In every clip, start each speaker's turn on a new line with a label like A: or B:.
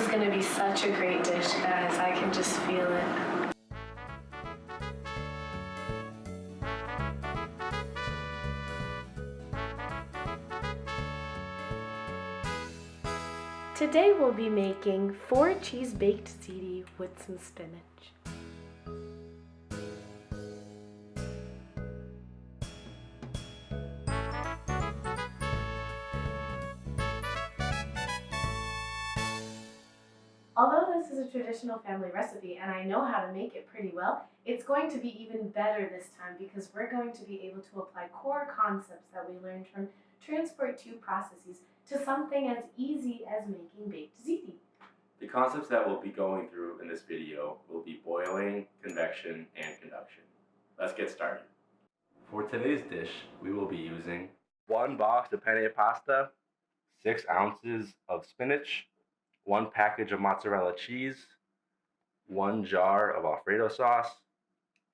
A: is going to be such a great dish, guys. I can just feel it. Today we'll be making 4 cheese baked ziti with some spinach. Although this is a traditional family recipe and I know how to make it pretty well, it's going to be even better this time because we're going to be able to apply core concepts that we learned from transport tube processes to something as easy as making baked ziti.
B: The concepts that we'll be going through in this video will be boiling, convection, and conduction. Let's get started. For today's dish, we will be using 1 box of penne pasta, 6 ounces of spinach, 1 package of mozzarella cheese, 1 jar of Alfredo sauce,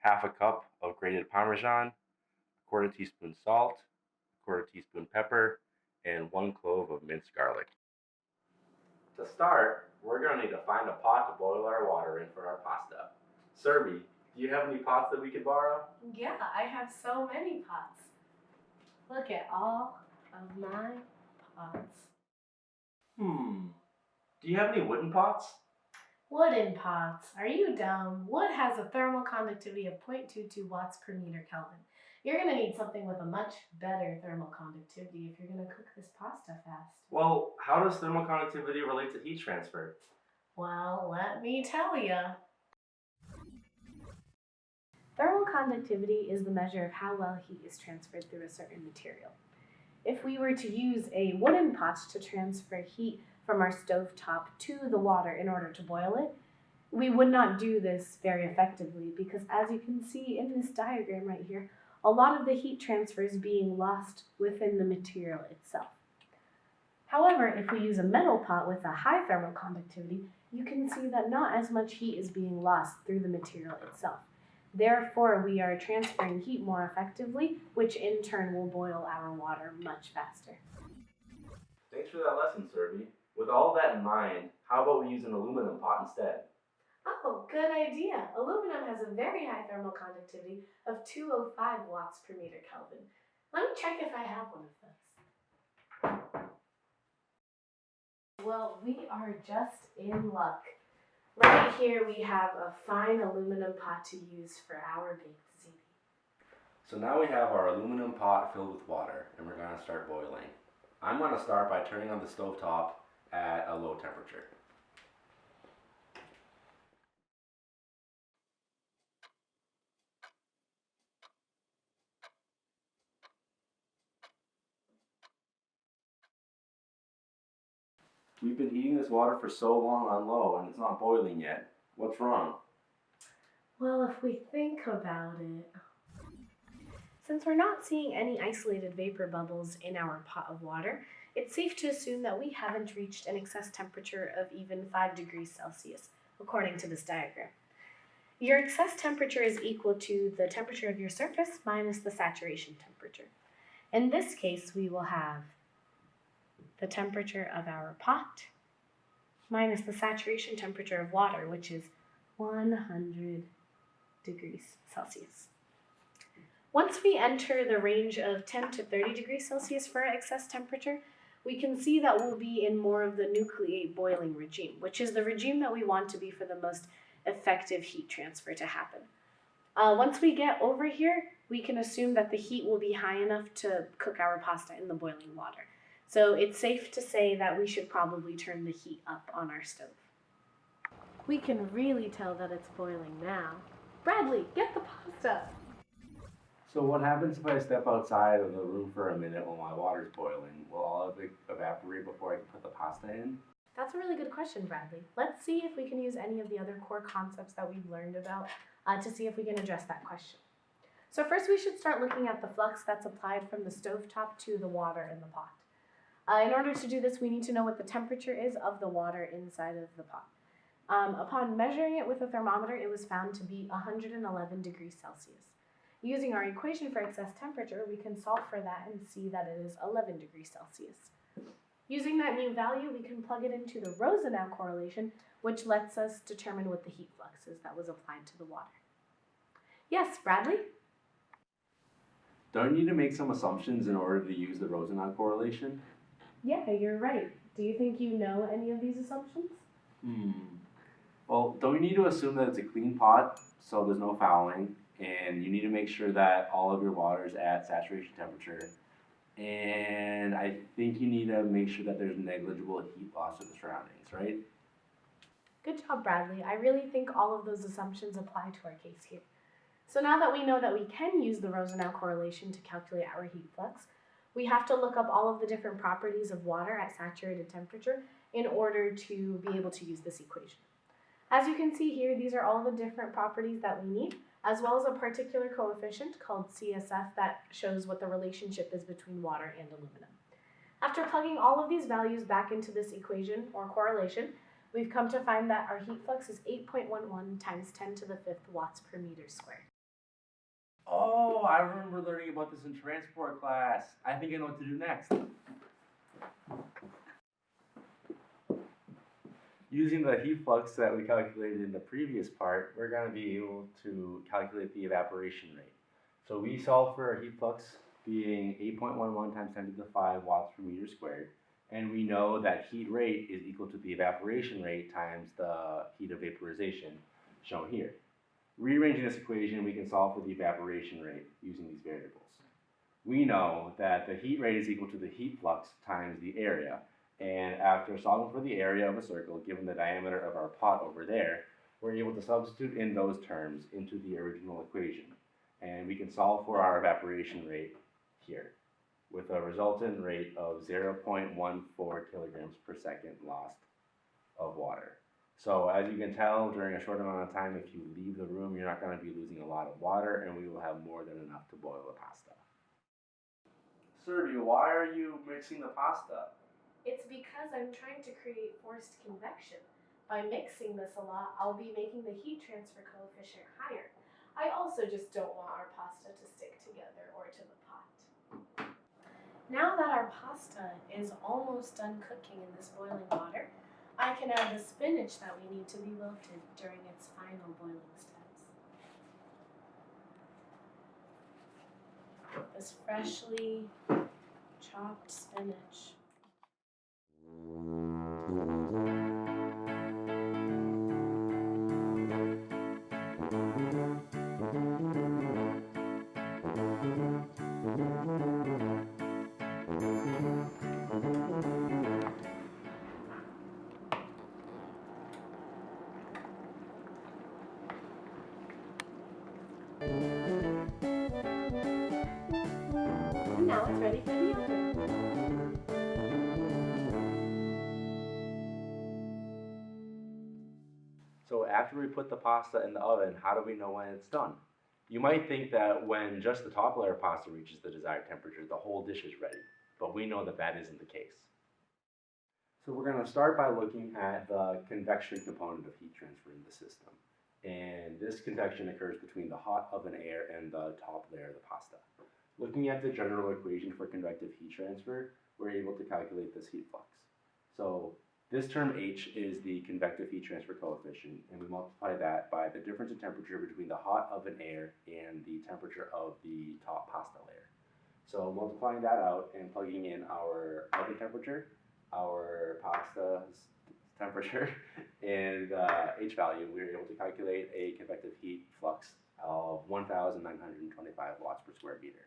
B: half a cup of grated Parmesan, 1/4 teaspoon salt, 1/4 teaspoon pepper, and 1 clove of minced garlic. To start, we're going to need to find a pot to boil our water in for our pasta. Surabhi, do you have any pots that we could borrow?
A: Yeah, I have so many pots. Look at all of my pots.
B: Do you have any wooden pots?
A: Wooden pots. Are you dumb? Wood has a thermal conductivity of 0.22 watts per meter Kelvin. You're going to need something with a much better thermal conductivity if you're going to cook this pasta fast.
B: Well, how does thermal conductivity relate to heat transfer?
A: Well, let me tell you. Thermal conductivity is the measure of how well heat is transferred through a certain material. If we were to use a wooden pot to transfer heat from our stove top to the water in order to boil it, we would not do this very effectively because, as you can see in this diagram right here, a lot of the heat transfer is being lost within the material itself. However, if we use a metal pot with a high thermal conductivity, you can see that not as much heat is being lost through the material itself. Therefore, we are transferring heat more effectively, which in turn will boil our water much faster.
B: Thanks for that lesson, Surabhi. With all that in mind, how about we use an aluminum pot instead?
A: Oh, good idea. Aluminum has a very high thermal conductivity of 205 watts per meter Kelvin. Let me check if I have one of those. Well, we are just in luck. Right here we have a fine aluminum pot to use for our baked ziti.
B: So now we have our aluminum pot filled with water, and we're going to start boiling. I'm going to start by turning on the stovetop at a low temperature. We've been heating this water for so long on low and it's not boiling yet. What's wrong?
A: Well, if we think about it, since we're not seeing any isolated vapor bubbles in our pot of water, it's safe to assume that we haven't reached an excess temperature of even 5 degrees Celsius, according to this diagram. Your excess temperature is equal to the temperature of your surface minus the saturation temperature. In this case, we will have the temperature of our pot minus the saturation temperature of water, which is 100 degrees Celsius. Once we enter the range of 10 to 30 degrees Celsius for our excess temperature, we can see that we'll be in more of the nucleate boiling regime, which is the regime that we want to be for the most effective heat transfer to happen. Once we get over here, we can assume that the heat will be high enough to cook our pasta in the boiling water. So it's safe to say that we should probably turn the heat up on our stove. We can really tell that it's boiling now. Bradley, get the pasta!
B: So what happens if I step outside of the room for a minute while my water's boiling? Will all of it evaporate before I can put the pasta in?
A: That's a really good question, Bradley. Let's see if we can use any of the other core concepts that we've learned about to see if we can address that question. So first we should start looking at the flux that's applied from the stovetop to the water in the pot. In order to do this, we need to know what the temperature is of the water inside of the pot. Upon measuring it with a thermometer, it was found to be 111 degrees Celsius. Using our equation for excess temperature, we can solve for that and see that it is 11 degrees Celsius. Using that new value, we can plug it into the Rosenau correlation, which lets us determine what the heat flux is that was applied to the water. Yes, Bradley?
B: Don't you need to make some assumptions in order to use the Rosenau correlation?
A: Yeah, you're right. Do you think you know any of these assumptions?
B: Well, don't you need to assume that it's a clean pot, so there's no fouling, and you need to make sure that all of your water is at saturation temperature, and I think you need to make sure that there's negligible heat loss to the surroundings, right?
A: Good job, Bradley. I really think all of those assumptions apply to our case here. So now that we know that we can use the Rosenau correlation to calculate our heat flux, we have to look up all of the different properties of water at saturated temperature in order to be able to use this equation. As you can see here, these are all the different properties that we need, as well as a particular coefficient called CSF that shows what the relationship is between water and aluminum. After plugging all of these values back into this equation or correlation, we've come to find that our heat flux is 8.11 times 10 to the 5th watts per meter squared.
B: Oh, I remember learning about this in transport class. I think I know what to do next. Using the heat flux that we calculated in the previous part, we're going to be able to calculate the evaporation rate. So we solve for our heat flux being 8.11 times 10 to the 5 watts per meter squared, and we know that heat rate is equal to the evaporation rate times the heat of vaporization, shown here. Rearranging this equation, we can solve for the evaporation rate using these variables. We know that the heat rate is equal to the heat flux times the area, and after solving for the area of a circle, given the diameter of our pot over there, we're able to substitute in those terms into the original equation. And we can solve for our evaporation rate here, with a resultant rate of 0.14 kilograms per second lost of water. So as you can tell, during a short amount of time, if you leave the room, you're not going to be losing a lot of water, and we will have more than enough to boil the pasta. Surabhi, why are you mixing the pasta?
A: It's because I'm trying to create forced convection. By mixing this a lot, I'll be making the heat transfer coefficient higher. I also just don't want our pasta to stick together or to the pot. Now that our pasta is almost done cooking in this boiling water, I can add the spinach that we need to be wilted during its final boiling steps. This freshly chopped spinach. And now it's ready for the oven.
B: So after we put the pasta in the oven, how do we know when it's done? You might think that when just the top layer of pasta reaches the desired temperature, the whole dish is ready, but we know that that isn't the case. So we're going to start by looking at the convection component of heat transfer in the system. And this convection occurs between the hot oven air and the top layer of the pasta. Looking at the general equation for convective heat transfer, we're able to calculate this heat flux. So this term H is the convective heat transfer coefficient, and we multiply that by the difference in temperature between the hot oven air and the temperature of the top pasta layer. So multiplying that out and plugging in our oven temperature, our pasta's temperature, and H value, we were able to calculate a convective heat flux of 1,925 watts per square meter.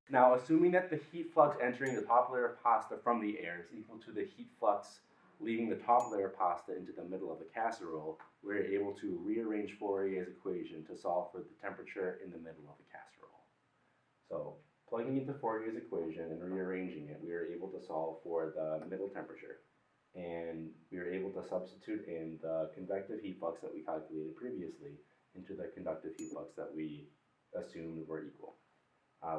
B: Now, assuming that the heat flux entering the top layer of pasta from the air is equal to the heat flux leaving the top layer of pasta into the middle of the casserole, we're able to rearrange Fourier's equation to solve for the temperature in the middle of the casserole. So, plugging into Fourier's equation and rearranging it, we are able to solve for the middle temperature. And we are able to substitute in the convective heat flux that we calculated previously into the conductive heat flux that we assumed were equal.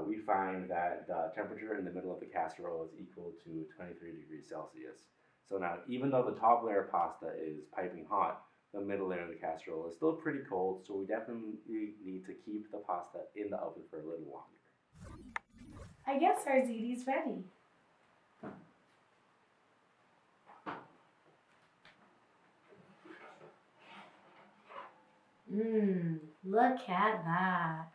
B: We find that the temperature in the middle of the casserole is equal to 23 degrees Celsius. So now, even though the top layer of pasta is piping hot, the middle layer of the casserole is still pretty cold, so we definitely need to keep the pasta in the oven for a little longer.
A: I guess our ziti's ready. Look at that.